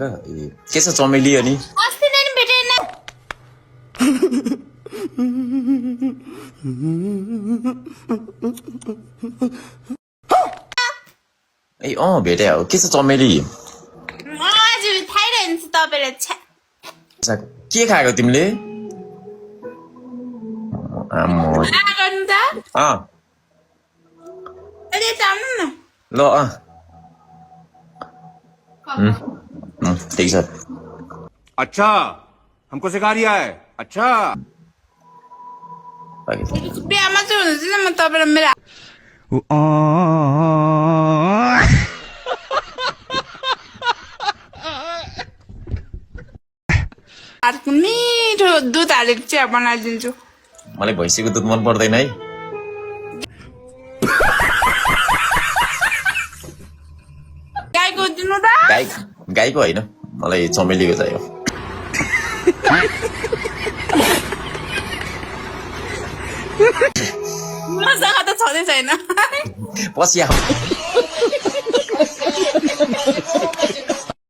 के छ चमेली अनि अस्ति नै नि भेटेन ए भेटे हो के छ चमेली आज थाइरहन्छ तपाईलाई छ्या के खाएको तिमीले गर्नु त अहिले त आउनु न ल ठीक छ अच्छा हमको सिखा रिया है अच्छा बिहामा चाहिँ हुनुहुन्छ म तपाईँ र मेरो हातको मिठो दुध हालेको चिया बनाइदिन्छु मलाई भैँसीको दुध मन पर्दैन है गाईको दिनु त गाईको होइन मलाई चमेलीको चाहियो मसँग त छँदै छैन पछि